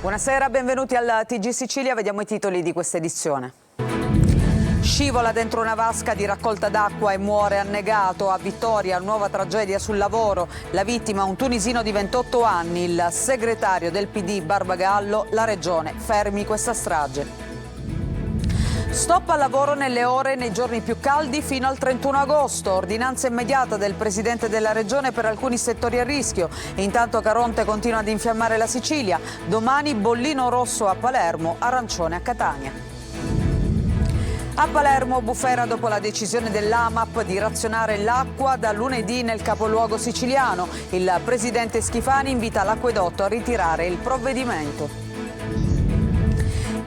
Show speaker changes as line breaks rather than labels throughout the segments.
Buonasera, benvenuti al TG Sicilia, vediamo i titoli di questa edizione. Scivola dentro una vasca di raccolta d'acqua e muore annegato. A Vittoria, nuova tragedia sul lavoro. La vittima, un tunisino di 28 anni. Il segretario del PD Barbagallo, la regione fermi questa strage. Stop al lavoro nelle ore e nei giorni più caldi fino al 31 agosto. Ordinanza immediata del Presidente della Regione per alcuni settori a rischio. Intanto Caronte continua ad infiammare la Sicilia. Domani bollino rosso a Palermo, arancione a Catania. A Palermo, bufera dopo la decisione dell'AMAP di razionare l'acqua da lunedì nel capoluogo siciliano. Il presidente Schifani invita l'acquedotto a ritirare il provvedimento.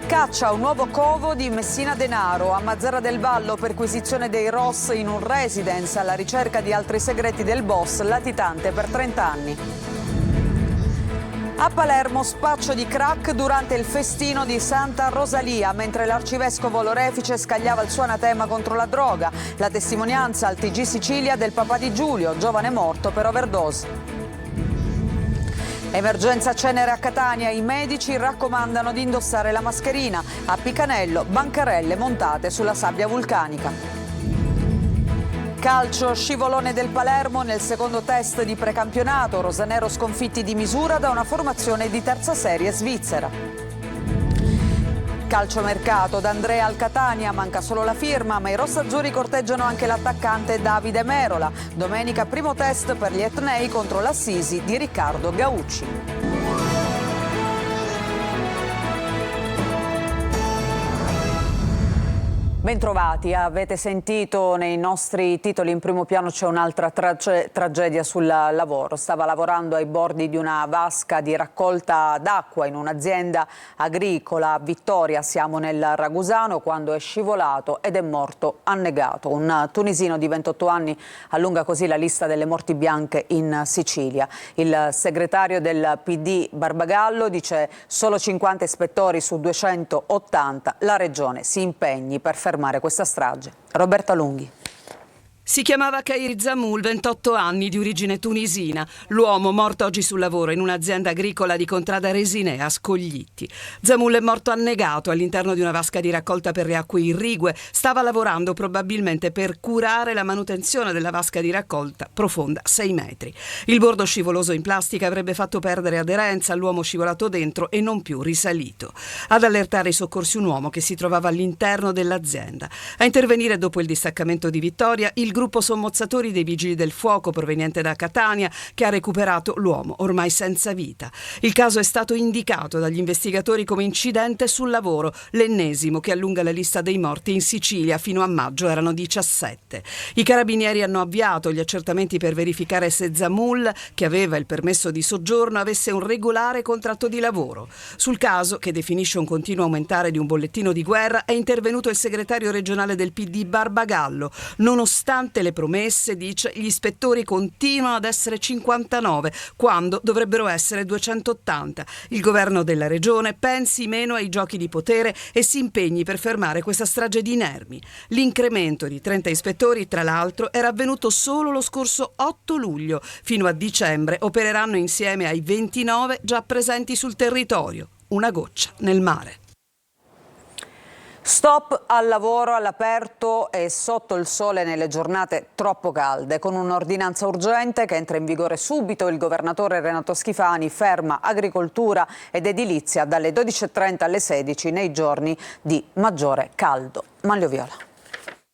Caccia un nuovo covo di Messina Denaro. A Mazara del Vallo, perquisizione dei ROS in un residence alla ricerca di altri segreti del boss latitante per 30 anni. A Palermo, spaccio di crack durante il festino di Santa Rosalia, mentre l'arcivescovo Lorefice scagliava il suo anatema contro la droga. La testimonianza al TG Sicilia del papà di Giulio, giovane morto per overdose. Emergenza cenere a Catania, i medici raccomandano di indossare la mascherina. A Picanello, bancarelle montate sulla sabbia vulcanica. Calcio, scivolone del Palermo nel secondo test di precampionato. Rosanero sconfitti di misura da una formazione di terza serie svizzera. Calciomercato, D'Andrea al Catania, manca solo la firma, ma i rossazzurri corteggiano anche l'attaccante Davide Merola. Domenica primo test per gli etnei contro l'Assisi di Riccardo Gaucci. Bentrovati, avete sentito nei nostri titoli in primo piano c'è un'altra tragedia sul lavoro. Stava lavorando ai bordi di una vasca di raccolta d'acqua in un'azienda agricola a Vittoria, siamo nel Ragusano, quando è scivolato ed è morto annegato. Un tunisino di 28 anni allunga così la lista delle morti bianche in Sicilia. Il segretario del PD Barbagallo dice solo 50 ispettori su 280, la regione si impegni per fermare questa strage. Roberta Lunghi.
Si chiamava Khair Zamoul, 28 anni, di origine tunisina. L'uomo morto oggi sul lavoro in un'azienda agricola di Contrada Resinea a Scoglitti. Zamoul è morto annegato all'interno di una vasca di raccolta per le acque irrigue. Stava lavorando probabilmente per curare la manutenzione della vasca di raccolta, profonda 6 metri. Il bordo scivoloso in plastica avrebbe fatto perdere aderenza all'uomo scivolato dentro e non più risalito. Ad allertare i soccorsi un uomo che si trovava all'interno dell'azienda. A intervenire dopo il distaccamento di Vittoria il gruppo sommozzatori dei Vigili del Fuoco proveniente da Catania che ha recuperato l'uomo ormai senza vita. Il caso è stato indicato dagli investigatori come incidente sul lavoro, l'ennesimo che allunga la lista dei morti in Sicilia. Fino a maggio erano 17. I carabinieri hanno avviato gli accertamenti per verificare se Zamoul, che aveva il permesso di soggiorno, avesse un regolare contratto di lavoro. Sul caso, che definisce un continuo aumentare di un bollettino di guerra, è intervenuto il segretario regionale del PD Barbagallo. Nonostante le promesse, dice, gli ispettori continuano ad essere 59 quando dovrebbero essere 280. Il governo della regione pensi meno ai giochi di potere e si impegni per fermare questa strage di inermi. L'incremento di 30 ispettori, tra l'altro, era avvenuto solo lo scorso 8 luglio. Fino a dicembre opereranno insieme ai 29 già presenti sul territorio. Una goccia nel mare.
Stop al lavoro all'aperto e sotto il sole nelle giornate troppo calde. Con un'ordinanza urgente che entra in vigore subito, il governatore Renato Schifani ferma agricoltura ed edilizia dalle 12:30 alle 16 nei giorni di maggiore caldo. Manlio Viola.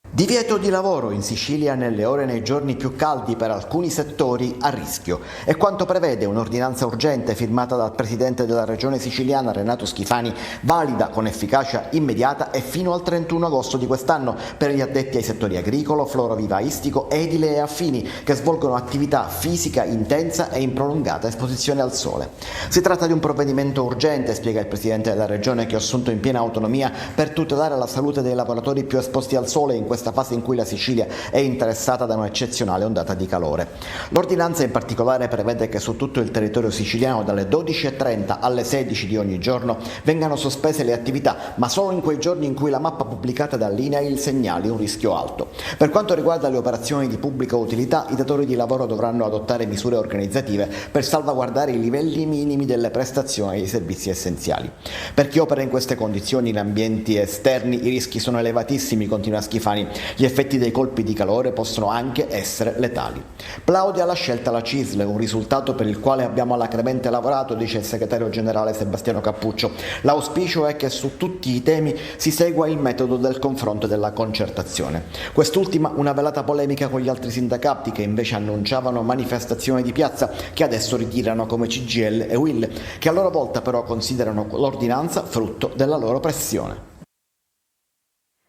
Divieto di lavoro in Sicilia nelle ore e nei giorni più caldi per alcuni settori a rischio. È quanto prevede un'ordinanza urgente firmata dal presidente della regione siciliana Renato Schifani, valida con efficacia immediata e fino al 31 agosto di quest'anno per gli addetti ai settori agricolo, florovivaistico, edile e affini che svolgono attività fisica intensa e in prolungata esposizione al sole. Si tratta di un provvedimento urgente, spiega il presidente della regione, che ha assunto in piena autonomia per tutelare la salute dei lavoratori più esposti al sole in questa questa fase in cui la Sicilia è interessata da un'eccezionale ondata di calore. L'ordinanza in particolare prevede che su tutto il territorio siciliano dalle 12:30 alle 16 di ogni giorno vengano sospese le attività, ma solo in quei giorni in cui la mappa pubblicata dall'INAIL segnali un rischio alto. Per quanto riguarda le operazioni di pubblica utilità, i datori di lavoro dovranno adottare misure organizzative per salvaguardare i livelli minimi delle prestazioni dei servizi essenziali. Per chi opera in queste condizioni in ambienti esterni i rischi sono elevatissimi, continua Schifani. Gli effetti dei colpi di calore possono anche essere letali. Plaude alla scelta la CISL, un risultato per il quale abbiamo alacremente lavorato, dice il segretario generale Sebastiano Cappuccio. L'auspicio è che su tutti i temi si segua il metodo del confronto e della concertazione. Quest'ultima una velata polemica con gli altri sindacati che invece annunciavano manifestazioni di piazza che adesso ritirano come CGIL e UIL, che a loro volta però considerano l'ordinanza frutto della loro pressione.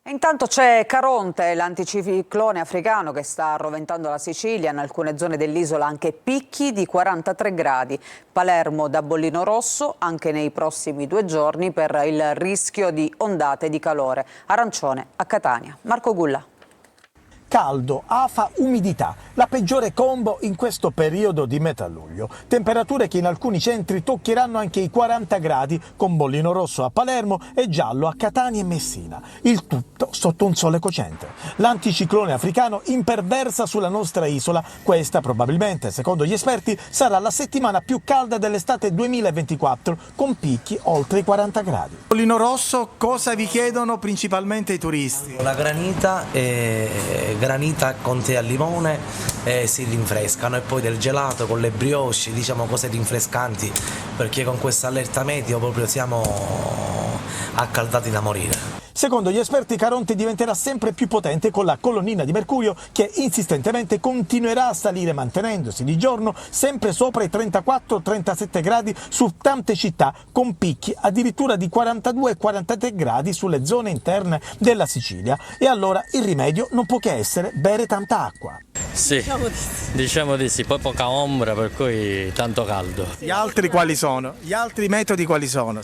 E intanto c'è Caronte, l'anticiclone africano che sta roventando la Sicilia, in alcune zone dell'isola anche picchi di 43 gradi. Palermo da bollino rosso anche nei prossimi 2 giorni per il rischio di ondate di calore. Arancione a Catania. Marco Gulla.
Caldo, afa, umidità, la peggiore combo in questo periodo di metà luglio. Temperature che in alcuni centri toccheranno anche i 40 gradi, con bollino rosso a Palermo e giallo a Catania e Messina. Il tutto sotto un sole cocente. L'anticiclone africano imperversa sulla nostra isola. Questa probabilmente, secondo gli esperti, sarà la settimana più calda dell'estate 2024, con picchi oltre i 40 gradi.
Bollino rosso, cosa vi chiedono principalmente i turisti?
La granita con tè al limone si rinfrescano, e poi del gelato con le brioche, diciamo cose rinfrescanti, perché con questa allerta meteo proprio siamo accaldati da morire.
Secondo gli esperti, Caronte diventerà sempre più potente con la colonnina di mercurio che insistentemente continuerà a salire, mantenendosi di giorno sempre sopra i 34-37 gradi su tante città, con picchi addirittura di 42-43 gradi sulle zone interne della Sicilia. E allora il rimedio non può che essere bere tanta acqua.
Sì, diciamo di sì, poi poca ombra, per cui tanto caldo.
Gli altri quali sono? Gli altri metodi quali sono?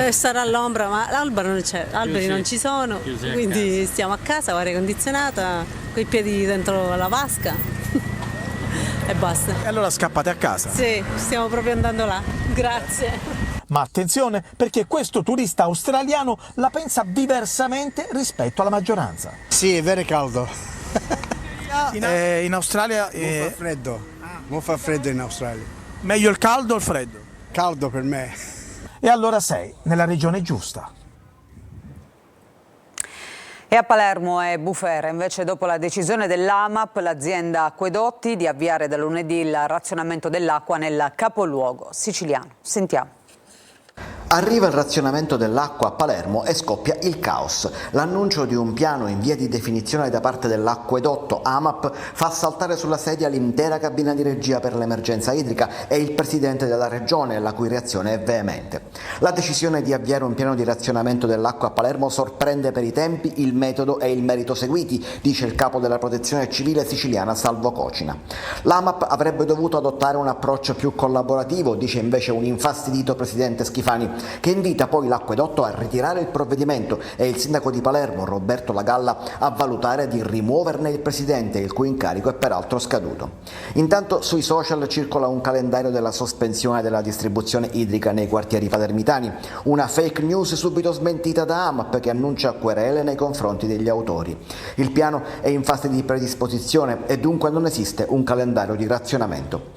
Stare all'ombra, ma l'albero non c'è, alberi non ci sono, quindi stiamo a casa, aria condizionata, coi piedi dentro la vasca e basta.
E allora scappate a casa?
Sì, stiamo proprio andando là, grazie.
Ma attenzione, perché questo turista australiano la pensa diversamente rispetto alla maggioranza.
Sì, è vero caldo.
In Australia
non fa freddo in Australia.
meglio il caldo o il freddo?
Caldo per me.
E allora sei nella regione giusta.
E a Palermo è bufera, invece dopo la decisione dell'AMAP, l'azienda Acquedotti, di avviare da lunedì il razionamento dell'acqua nel capoluogo siciliano. Sentiamo.
Arriva il razionamento dell'acqua a Palermo e scoppia il caos. L'annuncio di un piano in via di definizione da parte dell'Acquedotto AMAP fa saltare sulla sedia l'intera cabina di regia per l'emergenza idrica e il presidente della regione, la cui reazione è veemente. La decisione di avviare un piano di razionamento dell'acqua a Palermo sorprende per i tempi, il metodo e il merito seguiti, dice il capo della protezione civile siciliana Salvo Cocina. L'AMAP avrebbe dovuto adottare un approccio più collaborativo, dice invece un infastidito presidente Schifani, che invita poi l'Acquedotto a ritirare il provvedimento e il sindaco di Palermo, Roberto Lagalla, a valutare di rimuoverne il presidente, il cui incarico è peraltro scaduto. Intanto sui social circola un calendario della sospensione della distribuzione idrica nei quartieri palermitani, una fake news subito smentita da AMAP che annuncia querele nei confronti degli autori. Il piano è in fase di predisposizione e dunque non esiste un calendario di razionamento.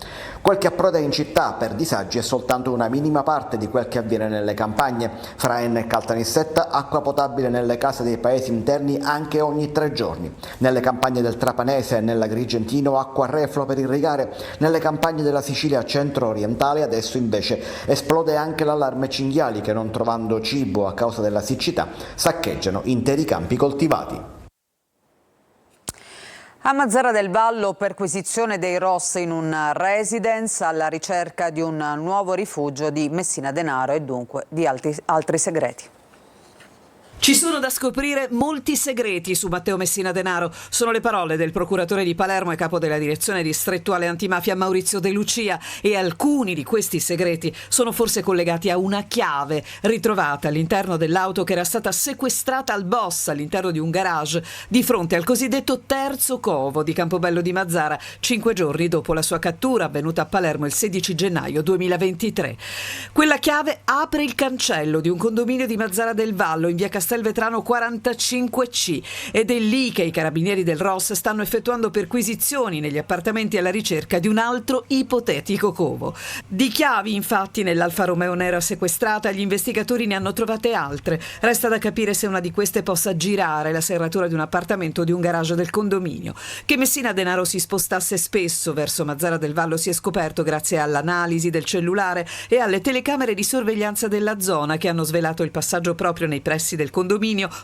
Quel che approda in città per disagi è soltanto una minima parte di quel che avviene nelle campagne. Fra Enna e Caltanissetta, acqua potabile nelle case dei paesi interni anche ogni 3 giorni. Nelle campagne del Trapanese e nell'Agrigentino acqua a reflua per irrigare. Nelle campagne della Sicilia centro-orientale adesso invece esplode anche l'allarme cinghiali che, non trovando cibo a causa della siccità, saccheggiano interi campi coltivati.
A Mazara del Vallo, perquisizione dei ROS in un residence alla ricerca di un nuovo rifugio di Messina Denaro e dunque di altri segreti.
Ci sono da scoprire molti segreti su Matteo Messina Denaro. Sono le parole del procuratore di Palermo e capo della direzione distrettuale antimafia Maurizio De Lucia, e alcuni di questi segreti sono forse collegati a una chiave ritrovata all'interno dell'auto che era stata sequestrata al boss all'interno di un garage di fronte al cosiddetto terzo covo di Campobello di Mazara, 5 giorni dopo la sua cattura avvenuta a Palermo il 16 gennaio 2023. Quella chiave apre il cancello di un condominio di Mazara del Vallo in via Castelvetrano 45C, ed è lì che i carabinieri del ROS stanno effettuando perquisizioni negli appartamenti alla ricerca di un altro ipotetico covo. Di chiavi, infatti, nell'Alfa Romeo nera sequestrata gli investigatori ne hanno trovate altre. Resta da capire se una di queste possa girare la serratura di un appartamento o di un garage del condominio. Che Messina Denaro si spostasse spesso verso Mazara del Vallo si è scoperto grazie all'analisi del cellulare e alle telecamere di sorveglianza della zona, che hanno svelato il passaggio proprio nei pressi del condominio,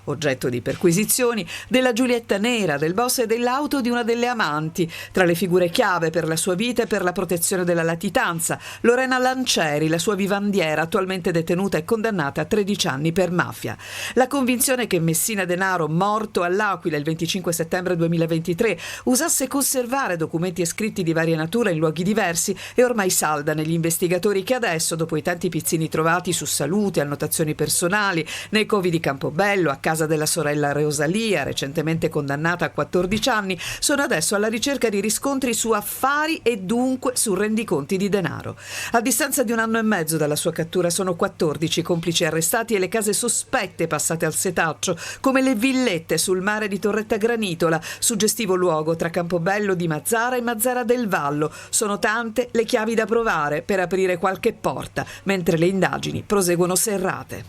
oggetto di perquisizioni, della Giulietta nera, del boss e dell'auto di una delle amanti. Tra le figure chiave per la sua vita e per la protezione della latitanza, Lorena Lancieri, la sua vivandiera, attualmente detenuta e condannata a 13 anni per mafia. La convinzione che Messina Denaro, morto all'Aquila il 25 settembre 2023, usasse conservare documenti e scritti di varia natura in luoghi diversi è ormai salda negli investigatori, che adesso, dopo i tanti pizzini trovati su salute, annotazioni personali, nei covi di Campobello, a casa della sorella Rosalia, recentemente condannata a 14 anni, sono adesso alla ricerca di riscontri su affari e dunque su rendiconti di denaro. A distanza di 1 anno e mezzo dalla sua cattura sono 14 i complici arrestati e le case sospette passate al setaccio, come le villette sul mare di Torretta Granitola, suggestivo luogo tra Campobello di Mazara e Mazara del Vallo. Sono tante le chiavi da provare per aprire qualche porta, mentre le indagini proseguono serrate.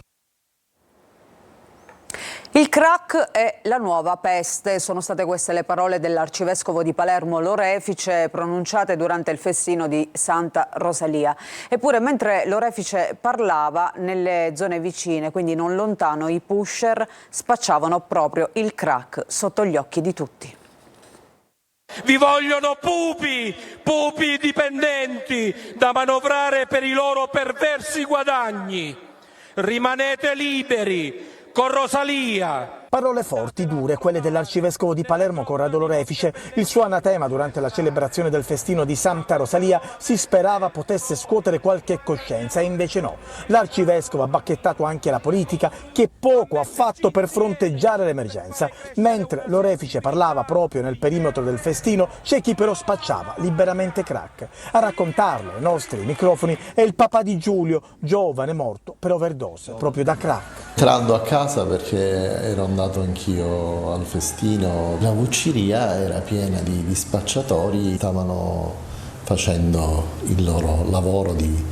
Il crack è la nuova peste, sono state queste le parole dell'arcivescovo di Palermo Lorefice pronunciate durante il festino di Santa Rosalia. Eppure mentre Lorefice parlava, nelle zone vicine, quindi non lontano, i pusher spacciavano proprio il crack sotto gli occhi di tutti.
Vi vogliono pupi dipendenti da manovrare per i loro perversi guadagni. Rimanete liberi con Rosalia.
Parole forti, dure, quelle dell'arcivescovo di Palermo Corrado Lorefice. Il suo anatema durante la celebrazione del festino di Santa Rosalia si sperava potesse scuotere qualche coscienza, e invece no. L'arcivescovo ha bacchettato anche la politica, che poco ha fatto per fronteggiare l'emergenza. Mentre Lorefice parlava proprio nel perimetro del festino, c'è chi però spacciava liberamente crack. A raccontarlo ai nostri microfoni è il papà di Giulio, giovane morto per overdose, proprio da crack.
Entrando a casa, perché ero andato anch'io al festino, la vucciria era piena di spacciatori, stavano facendo il loro lavoro di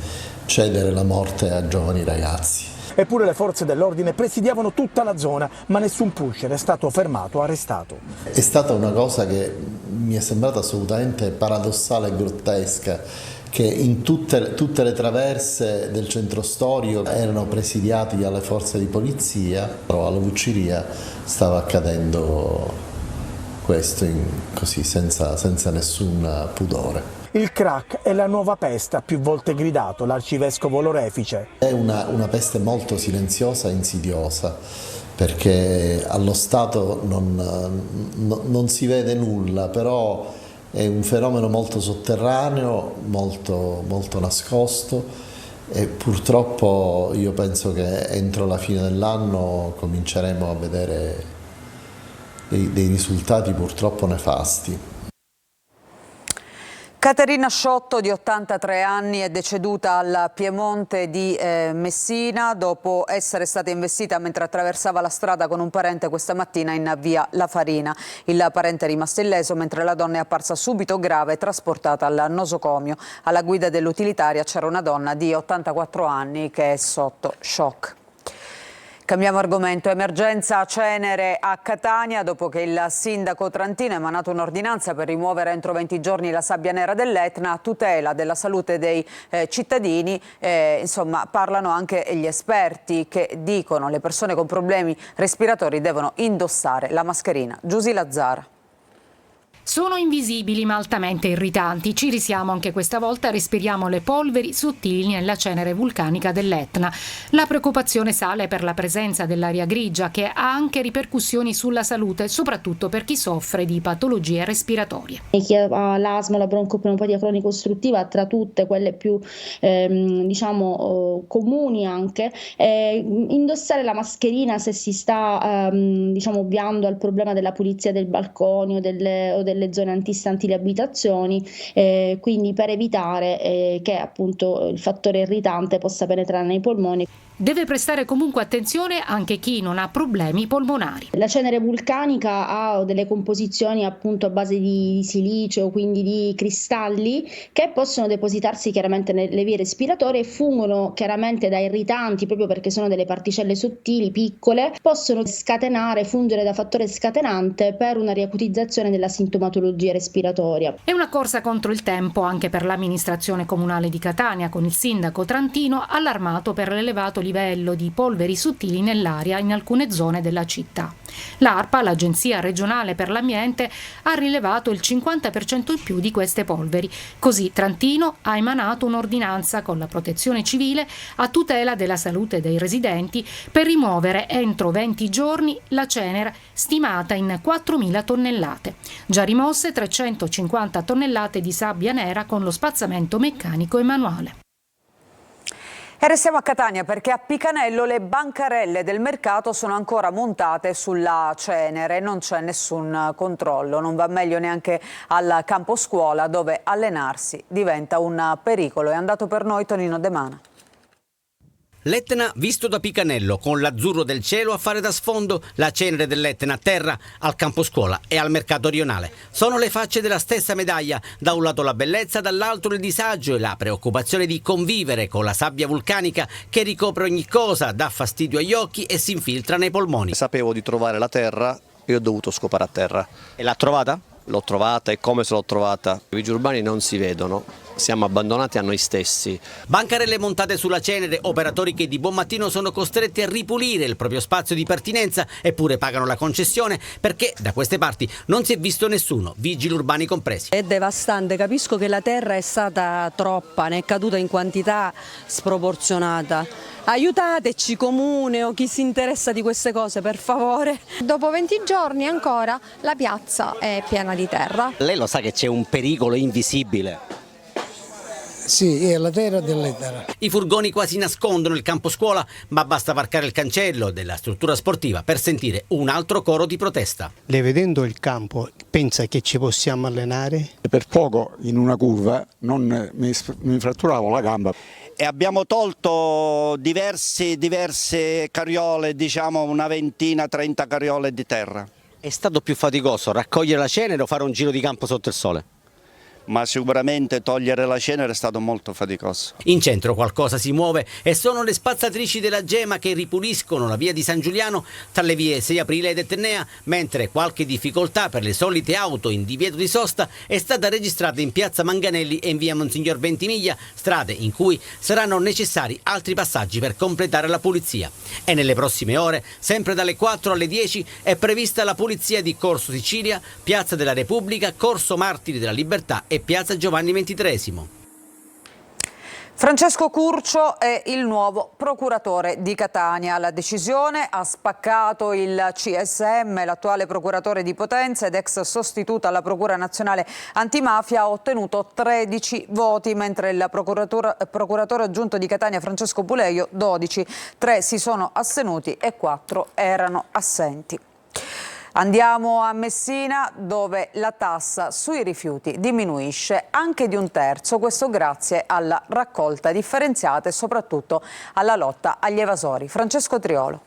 cedere la morte a giovani ragazzi.
Eppure le forze dell'ordine presidiavano tutta la zona, ma nessun pusher è stato fermato o arrestato.
È stata una cosa che mi è sembrata assolutamente paradossale e grottesca, che in tutte le traverse del centro storico erano presidiati dalle forze di polizia, però alla vucciria stava accadendo questo così, senza nessun pudore.
Il crack è la nuova peste, ha più volte gridato l'arcivescovo Lorefice.
È una peste molto silenziosa e insidiosa, perché allo Stato non si vede nulla, però è un fenomeno molto sotterraneo, molto nascosto, e purtroppo io penso che entro la fine dell'anno cominceremo a vedere dei risultati purtroppo nefasti.
Caterina Sciotto, di 83 anni, è deceduta al Piemonte di Messina dopo essere stata investita mentre attraversava la strada con un parente questa mattina in via La Farina. Il parente è rimasto illeso, mentre la donna è apparsa subito grave e trasportata al nosocomio. Alla guida dell'utilitaria c'era una donna di 84 anni che è sotto shock. Cambiamo argomento. Emergenza cenere a Catania dopo che il sindaco Trantino ha emanato un'ordinanza per rimuovere entro 20 giorni la sabbia nera dell'Etna a tutela della salute dei cittadini. Insomma, parlano anche gli esperti che dicono che le persone con problemi respiratori devono indossare la mascherina. Giusy Lazzara.
Sono invisibili ma altamente irritanti. Ci risiamo anche questa volta, respiriamo le polveri sottili nella cenere vulcanica dell'Etna. La preoccupazione sale per la presenza dell'aria grigia, che ha anche ripercussioni sulla salute, soprattutto per chi soffre di patologie respiratorie.
Chi ha l'asma o la broncopneumopatia cronico ostruttiva, tra tutte quelle più comuni anche, indossare la mascherina se si sta ovviando al problema della pulizia del balcone o delle zone antistanti le abitazioni, quindi per evitare che appunto il fattore irritante possa penetrare nei polmoni.
Deve prestare comunque attenzione anche chi non ha problemi polmonari.
La cenere vulcanica ha delle composizioni appunto a base di silicio, quindi di cristalli, che possono depositarsi chiaramente nelle vie respiratorie e fungono chiaramente da irritanti, proprio perché sono delle particelle sottili, piccole, possono fungere da fattore scatenante per una riacutizzazione della sintomatologia respiratoria.
È una corsa contro il tempo anche per l'amministrazione comunale di Catania, con il sindaco Trantino allarmato per l'elevato livello di polveri sottili nell'aria in alcune zone della città. L'ARPA, l'Agenzia regionale per l'ambiente, ha rilevato il 50% in più di queste polveri. Così Trantino ha emanato un'ordinanza con la Protezione Civile a tutela della salute dei residenti per rimuovere entro 20 giorni la cenere stimata in 4.000 tonnellate. Già rimosse 350 tonnellate di sabbia nera con lo spazzamento meccanico e manuale.
E restiamo a Catania perché a Picanello le bancarelle del mercato sono ancora montate sulla cenere, non c'è nessun controllo, non va meglio neanche al campo scuola dove allenarsi diventa un pericolo. È andato per noi Tonino De Mana.
L'Etna visto da Picanello, con l'azzurro del cielo a fare da sfondo, la cenere dell'Etna a terra, al campo scuola e al mercato rionale. Sono le facce della stessa medaglia, da un lato la bellezza, dall'altro il disagio e la preoccupazione di convivere con la sabbia vulcanica che ricopre ogni cosa, dà fastidio agli occhi e si infiltra nei polmoni.
Sapevo di trovare la terra e ho dovuto scopare a terra.
E l'ha trovata?
L'ho trovata e come se l'ho trovata. I vigili urbani non si vedono, siamo abbandonati a noi stessi.
Bancarelle montate sulla cenere, operatori che di buon mattino sono costretti a ripulire il proprio spazio di pertinenza eppure pagano la concessione perché da queste parti non si è visto nessuno, vigili urbani compresi.
È devastante, capisco che la terra è stata troppa, ne è caduta in quantità sproporzionata. Aiutateci comune o chi si interessa di queste cose, per favore.
Dopo 20 giorni ancora la piazza è piena di terra.
Lei lo sa che c'è un pericolo invisibile?
Sì, è la terra dell'Etna.
I furgoni quasi nascondono il campo scuola, ma basta varcare il cancello della struttura sportiva per sentire un altro coro di protesta.
Lei vedendo il campo pensa che ci possiamo allenare?
Per poco in una curva mi fratturavo la gamba.
E abbiamo tolto diverse carriole, diciamo una ventina, 30 carriole di terra.
È stato più faticoso raccogliere la cenere o fare un giro di campo sotto il sole?
Ma sicuramente togliere la cenere è stato molto faticoso.
In centro qualcosa si muove e sono le spazzatrici della Gema che ripuliscono la via di San Giuliano tra le vie 6 Aprile ed Etnea, mentre qualche difficoltà per le solite auto in divieto di sosta è stata registrata in piazza Manganelli e in via Monsignor Ventimiglia, strade in cui saranno necessari altri passaggi per completare la pulizia. E nelle prossime ore, sempre dalle 4 alle 10, è prevista la pulizia di Corso Sicilia, Piazza della Repubblica, Corso Martiri della Libertà e Piazza Giovanni XXIII.
Francesco Curcio è il nuovo procuratore di Catania. La decisione ha spaccato il CSM, l'attuale procuratore di Potenza ed ex sostituto alla Procura Nazionale Antimafia, ha ottenuto 13 voti, mentre il procuratore aggiunto di Catania Francesco Puleio 12. 3 si sono astenuti e 4 erano assenti. Andiamo a Messina, dove la tassa sui rifiuti diminuisce anche di 1/3, questo grazie alla raccolta differenziata e soprattutto alla lotta agli evasori. Francesco Triolo.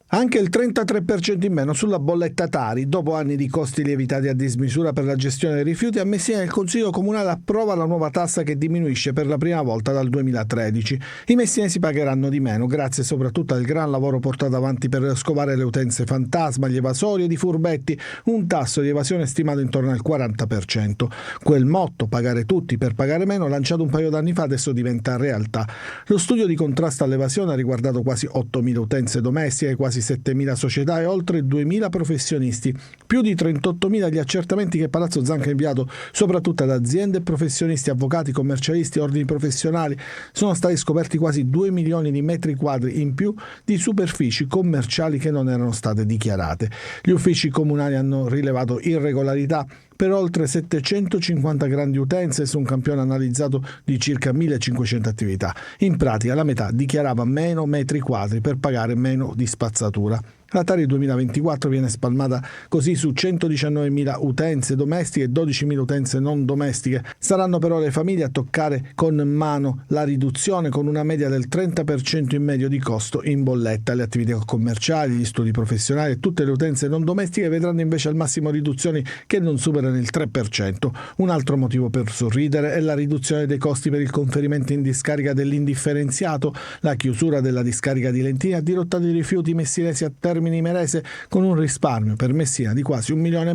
Anche il 33% in meno sulla bolletta Tari. Dopo anni di costi lievitati a dismisura per la gestione dei rifiuti, a Messina il Consiglio Comunale approva la nuova tassa che diminuisce per la prima volta dal 2013. I messinesi pagheranno di meno, grazie soprattutto al gran lavoro portato avanti per scovare le utenze fantasma, gli evasori ed i furbetti, un tasso di evasione stimato intorno al 40%. Quel motto, pagare tutti per pagare meno, lanciato un paio d'anni fa, adesso diventa realtà. Lo studio di contrasto all'evasione ha riguardato quasi 8.000 utenze domestiche, quasi 7.000 società e oltre 2.000 professionisti. Più di 38.000 gli accertamenti che Palazzo Zanca ha inviato soprattutto ad aziende e professionisti, avvocati, commercialisti, ordini professionali. Sono stati scoperti quasi 2 milioni di metri quadri in più di superfici commerciali che non erano state dichiarate. Gli uffici comunali hanno rilevato irregolarità per oltre 750 grandi utenze su un campione analizzato di circa 1.500 attività. In pratica la metà dichiarava meno metri quadri per pagare meno di spazzatura. La Tari 2024 viene spalmata così su 119.000 utenze domestiche e 12.000 utenze non domestiche. Saranno però le famiglie a toccare con mano la riduzione, con una media del 30% in medio di costo in bolletta. Le attività commerciali, gli studi professionali e tutte le utenze non domestiche vedranno invece al massimo riduzioni che non superano il 3%. Un altro motivo per sorridere è la riduzione dei costi per il conferimento in discarica dell'indifferenziato. La chiusura della discarica di Lentini ha dirottato i rifiuti messinesi a Termini Imerese con un risparmio per Messina di quasi 1,5 milioni.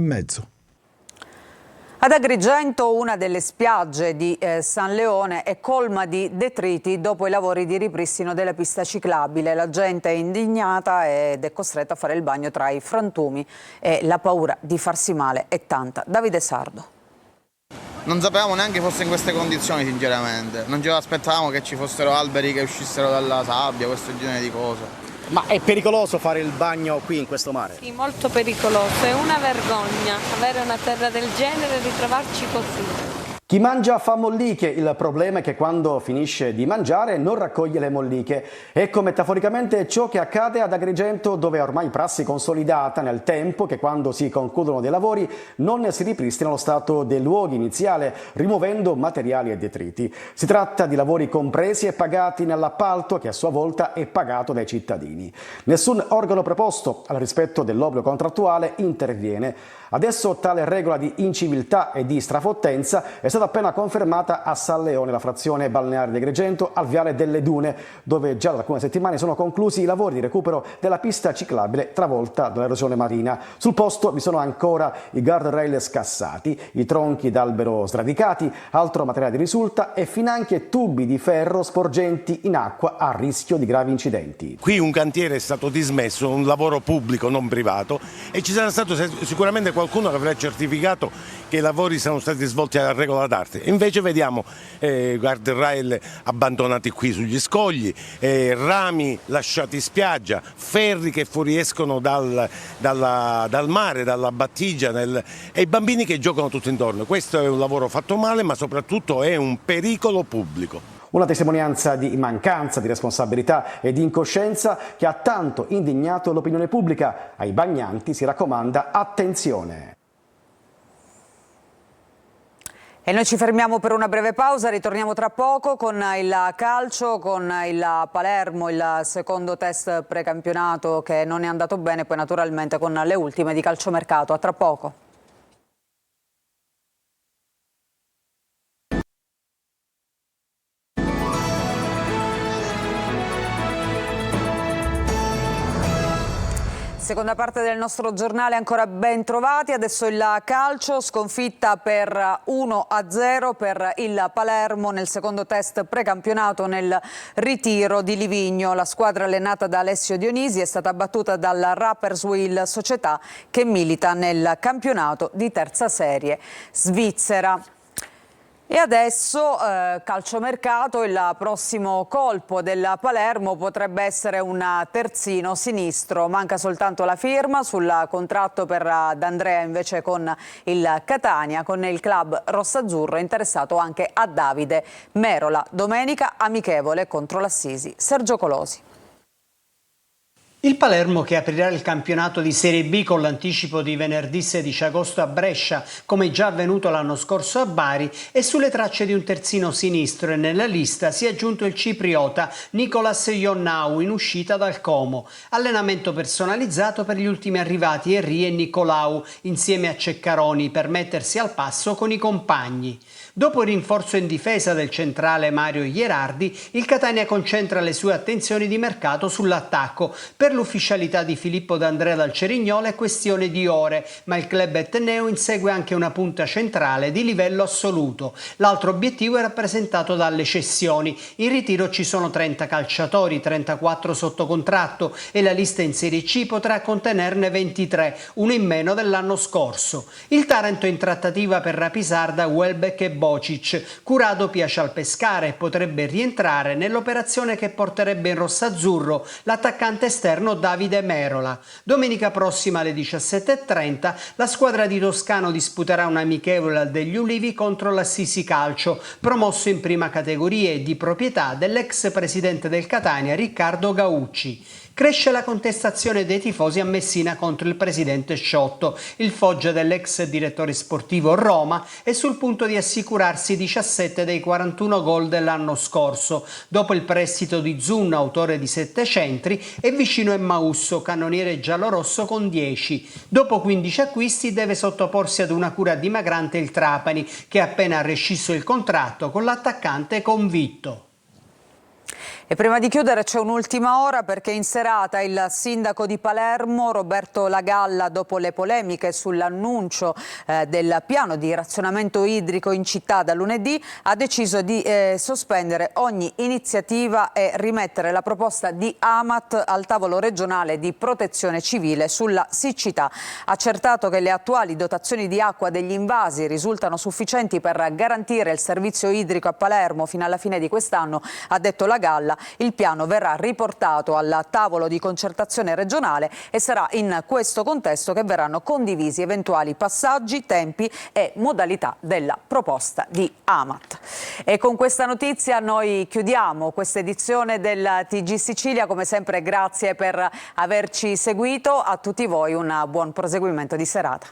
Ad Agrigento una delle spiagge di San Leone è colma di detriti dopo i lavori di ripristino della pista ciclabile. La gente è indignata ed è costretta a fare il bagno tra i frantumi e la paura di farsi male è tanta. Davide Sardo.
Non sapevamo neanche fosse in queste condizioni, sinceramente. Non ci aspettavamo che ci fossero alberi che uscissero dalla sabbia, questo genere di cose.
Ma è pericoloso fare il bagno qui in questo mare?
Sì, molto pericoloso, è una vergogna avere una terra del genere e ritrovarci così.
Chi mangia fa molliche, il problema è che quando finisce di mangiare non raccoglie le molliche. Ecco metaforicamente ciò che accade ad Agrigento, dove è ormai prassi consolidata nel tempo che quando si concludono dei lavori non si ripristina lo stato dei luoghi iniziale, rimuovendo materiali e detriti. Si tratta di lavori compresi e pagati nell'appalto, che a sua volta è pagato dai cittadini. Nessun organo preposto al rispetto dell'obbligo contrattuale interviene. Adesso tale regola di inciviltà e di strafottenza è stata appena confermata a San Leone, la frazione balneare di Agrigento, al Viale delle Dune, dove già da alcune settimane sono conclusi i lavori di recupero della pista ciclabile travolta dall'erosione marina. Sul posto vi sono ancora i guardrail scassati, i tronchi d'albero sradicati, altro materiale risulta e finanche tubi di ferro sporgenti in acqua a rischio di gravi incidenti.
Qui un cantiere è stato dismesso, un lavoro pubblico, non privato, e ci sarà stato sicuramente qualcuno che avrà certificato che i lavori sono stati svolti a regola d'arte. Invece vediamo guardrail abbandonati qui sugli scogli, rami lasciati in spiaggia, ferri che fuoriescono dal mare, dalla battigia e i bambini che giocano tutto intorno. Questo è un lavoro fatto male, ma soprattutto è un pericolo pubblico.
Una testimonianza di mancanza di responsabilità e di incoscienza che ha tanto indignato l'opinione pubblica. Ai bagnanti si raccomanda attenzione.
E noi ci fermiamo per una breve pausa, ritorniamo tra poco con il calcio, con il Palermo, il secondo test precampionato che non è andato bene, poi naturalmente con le ultime di calciomercato. A tra poco. Seconda parte del nostro giornale, ancora ben trovati. Adesso il calcio, sconfitta per 1-0 per il Palermo nel secondo test precampionato nel ritiro di Livigno. La squadra allenata da Alessio Dionisi è stata battuta dal Rapperswil, società che milita nel campionato di terza serie svizzera. E adesso calciomercato, il prossimo colpo del Palermo potrebbe essere un terzino sinistro, manca soltanto la firma sul contratto per D'Andrea invece con il Catania, con il club rossazzurro interessato anche a Davide Merola. Domenica amichevole contro l'Assisi. Sergio Colosi.
Il Palermo, che aprirà il campionato di Serie B con l'anticipo di venerdì 16 agosto a Brescia, come già avvenuto l'anno scorso a Bari, è sulle tracce di un terzino sinistro e nella lista si è aggiunto il cipriota Nicolas Ionnau in uscita dal Como. Allenamento personalizzato per gli ultimi arrivati Henry e Nicolau insieme a Ceccaroni per mettersi al passo con i compagni. Dopo il rinforzo in difesa del centrale Mario Ierardi, il Catania concentra le sue attenzioni di mercato sull'attacco. Per l'ufficialità di Filippo D'Andrea dal Cerignola è questione di ore, ma il club etneo insegue anche una punta centrale di livello assoluto. L'altro obiettivo è rappresentato dalle cessioni. In ritiro ci sono 30 calciatori, 34 sotto contratto e la lista in Serie C potrà contenerne 23, uno in meno dell'anno scorso. Il Taranto è in trattativa per Rapisarda, Welbeck e Bocic. Curado piace al Pescara e potrebbe rientrare nell'operazione che porterebbe in rossazzurro l'attaccante esterno Davide Merola. Domenica prossima alle 17:30 la squadra di Toscano disputerà un amichevole al degli Ulivi contro l'Assisi Calcio, promosso in prima categoria e di proprietà dell'ex presidente del Catania Riccardo Gaucci. Cresce la contestazione dei tifosi a Messina contro il presidente Sciotto. Il Foggia dell'ex direttore sportivo Roma è sul punto di assicurarsi 17 dei 41 gol dell'anno scorso. Dopo il prestito di Zunno, autore di 7 centri, è vicino Emmausso, cannoniere giallorosso con 10. Dopo 15 acquisti deve sottoporsi ad una cura dimagrante il Trapani, che ha appena rescisso il contratto con l'attaccante convitto.
E prima di chiudere c'è un'ultima ora, perché in serata il sindaco di Palermo, Roberto Lagalla, dopo le polemiche sull'annuncio del piano di razionamento idrico in città da lunedì, ha deciso di sospendere ogni iniziativa e rimettere la proposta di Amat al tavolo regionale di protezione civile sulla siccità. Accertato che le attuali dotazioni di acqua degli invasi risultano sufficienti per garantire il servizio idrico a Palermo fino alla fine di quest'anno, ha detto Lagalla, il piano verrà riportato al tavolo di concertazione regionale e sarà in questo contesto che verranno condivisi eventuali passaggi, tempi e modalità della proposta di Amat. E con questa notizia noi chiudiamo questa edizione del TG Sicilia. Come sempre grazie per averci seguito, a tutti voi un buon proseguimento di serata.